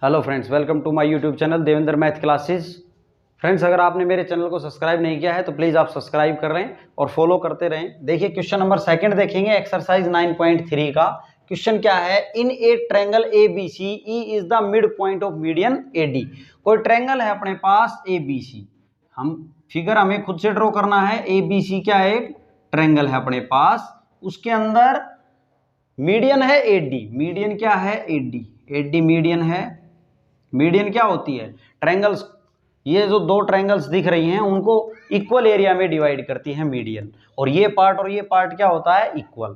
Hello friends, welcome to my YouTube channel Devendra math classes. Friends, अगर आपने मेरे channel को सब्सक्राइब नहीं किया है तो प्लीज़ आप सब्सक्राइब कर रहे हैं और फॉलो करते रहें। देखिए क्वेश्चन नंबर सेकंड देखेंगे, एक्सरसाइज 9.3 का। क्वेश्चन क्या है? In a triangle A B C E is the midpoint of median A D. कोई ट्रायंगल है अपने पास ए बी सी, फिगर हमें खुद से ड्रॉ करना है। ए बी सी क्या है? एक ट्रायंगल है अपने पास, उसके अंदर मीडियन है ए डी। मीडियन क्या है? A D. A D median है। मीडियन क्या होती है? ट्रायंगल्स, ये जो दो ट्रायंगल्स दिख रही हैं उनको इक्वल एरिया में डिवाइड करती है मीडियन, और ये पार्ट क्या होता है? Equal.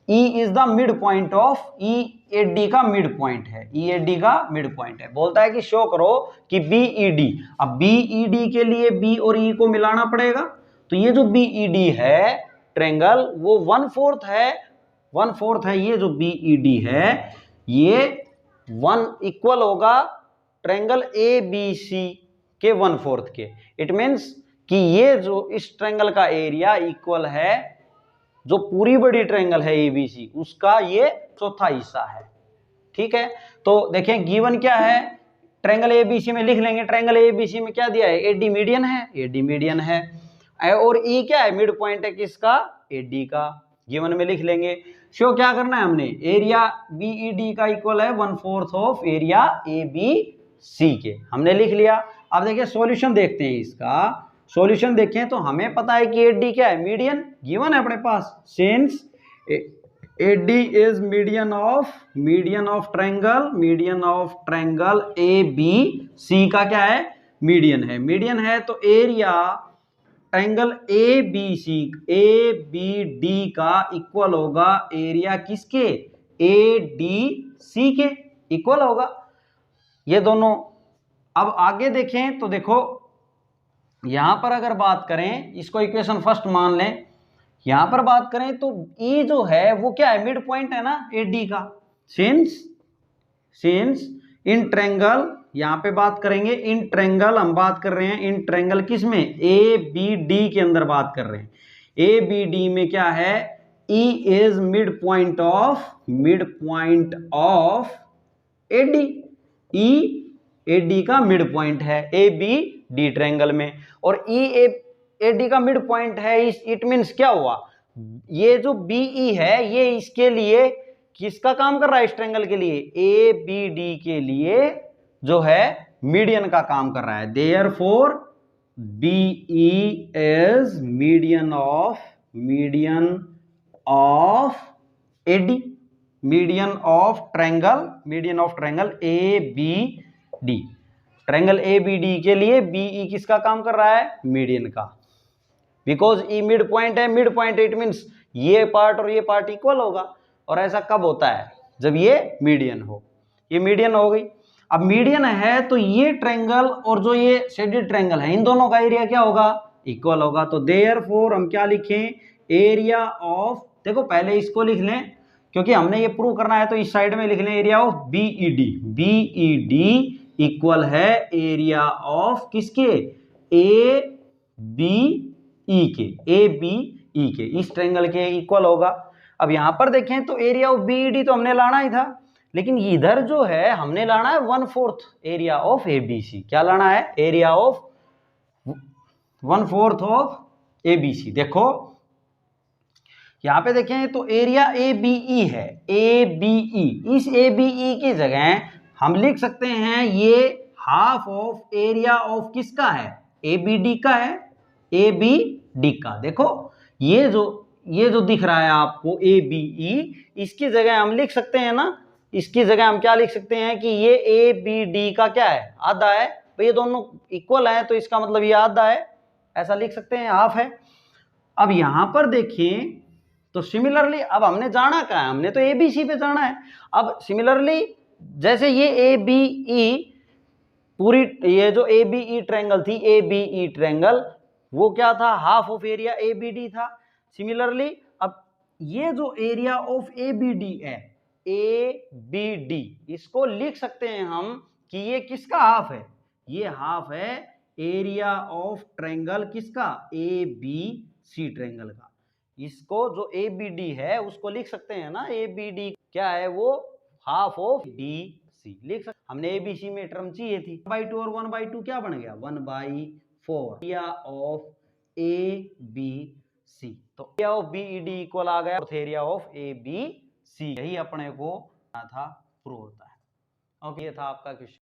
E is the midpoint of, E A D का मिड पॉइंट है। ई ए डी का मिड पॉइंट है। बोलता है कि शो करो कि बी ई डी। अब बी ई डी के लिए बी और ई को मिलाना पड़ेगा, तो ये जो बी ई डी है ट्रायंगल, वो 1/4 है। 1/4 है ये जो बी ई डी है, ये 1 इक्वल होगा ट्रायंगल ए बी सी के 1/4 के। इट मीन्स कि ये जो इस ट्रायंगल का एरिया इक्वल है जो पूरी बड़ी ट्रायंगल है ए बी सी, उसका ये चौथा हिस्सा है। ठीक है, तो देखें गिवन क्या है, ट्रायंगल ए बी सी में लिख लेंगे। ट्रायंगल ए बी सी में क्या दिया है? ए डी मीडियन है। ए डी मीडियन है, और ई क्या है? मिड पॉइंट है किसका? ए डी का। गिवन में लिख लेंगे। शो क्या करना है हमने? एरिया बी ई डी का इक्वल है 1/4 of area A B C के। हमने लिख लिया। अब देखिए सॉल्यूशन देखते हैं इसका। सॉल्यूशन देखें तो हमें पता है कि ए डी क्या है? मीडियन। गिवन है अपने पास, since A D is median of triangle A B C का क्या है? मीडियन है। मीडियन है तो area triangle A B D का इक्वल होगा एरिया किसके? ए डी सी के इक्वल होगा ये दोनों। अब आगे देखें तो देखो, यहां पर अगर बात करें, इसको इक्वेशन फर्स्ट मान लें। यहां पर बात करें तो ई जो है वो क्या है? मिड पॉइंट है ना ए डी का। सिंस इन ट्रायंगल, यहां पे बात करेंगे इन ट्रायंगल, हम बात कर रहे हैं इन ट्रायंगल किस में? ए बी डी के अंदर बात कर रहे हैं। ए बी डी में क्या है? E is mid point of A D. E A D का मिड पॉइंट है ए बी डी ट्रायंगल में, और ई ए डी का मिड पॉइंट है। इट मीन्स क्या हुआ? ये जो बी ई है ये इसके लिए किसका काम कर रहा है? इस ट्रायंगल के लिए ए बी डी के लिए जो है मीडियन का काम कर रहा है। Therefore B E is median of A D, median of triangle A B D. Triangle A B D के लिए बी ई किसका काम कर रहा है? मीडियन का। बिकॉज ई मिड पॉइंट है। मिड पॉइंट इट मीन्स ये पार्ट और ये पार्ट इक्वल होगा, और ऐसा कब होता है? जब ये मीडियन हो। ये मीडियन हो गई। अब मीडियन है तो ये ट्रायंगल और जो ये शेडेड ट्रायंगल है, इन दोनों का एरिया क्या होगा? इक्वल होगा। तो देयरफॉर हम क्या लिखें? एरिया ऑफ, देखो पहले इसको लिख लें क्योंकि हमने ये प्रूव करना है, तो इस साइड में लिख लें area of B E D. B E D equal है एरिया ऑफ किसके? ए बी ई के। ए बी ई के, इस ट्रायंगल के इक्वल होगा। अब यहां पर देखें तो area of B E D तो हमने लाना ही था, लेकिन इधर जो है हमने लाना है 1/4 area of A B C. क्या लाना है? Area of 1/4 of A B C. देखो यहां पे देखें तो एरिया ए बी ई है। ए बी ई, इस ए बी ई की जगह हम लिख सकते हैं ये हाफ ऑफ एरिया ऑफ किसका है? ए बी डी का है। ए बी डी का। देखो ये जो दिख रहा है आपको ए बी ई, इसकी जगह हम लिख सकते हैं ना, इसकी जगह हम क्या लिख सकते हैं कि ये ए बी डी का क्या है? आधा है। तो ये दोनों इक्वल है तो इसका मतलब ये आधा है, ऐसा लिख सकते हैं, हाफ है। अब यहां पर देखें तो सिमिलरली अब हमने जाना क्या है? हमने तो ए बी सी पे जाना है। अब सिमिलरली जैसे ये ए बी ई पूरी, ये जो ए बी ई ट्रायंगल थी, ए बी ई ट्रायंगल, वो क्या था? Half of area A B D था। सिमिलरली अब ये जो area of A B D है, ए बी डी, इसको लिख सकते हैं हम कि ये किसका हाफ है? ये हाफ है एरिया ऑफ ट्रायंगल किसका? ए बी सी ट्रायंगल का। इसको जो ए बी डी है उसको लिख सकते हैं ना, ए बी डी क्या है? वो हाफ ऑफ बी सी लिख सकते। हमने ए बी सी में टर्म चाहिए थी, 1/2 और 1/2 क्या बन गया 1/4 area of A B C. तो area of B E D equal आ गया area of A B C, यही अपने को था प्रूव होता है। ओके, ये था आपका क्वेश्चन।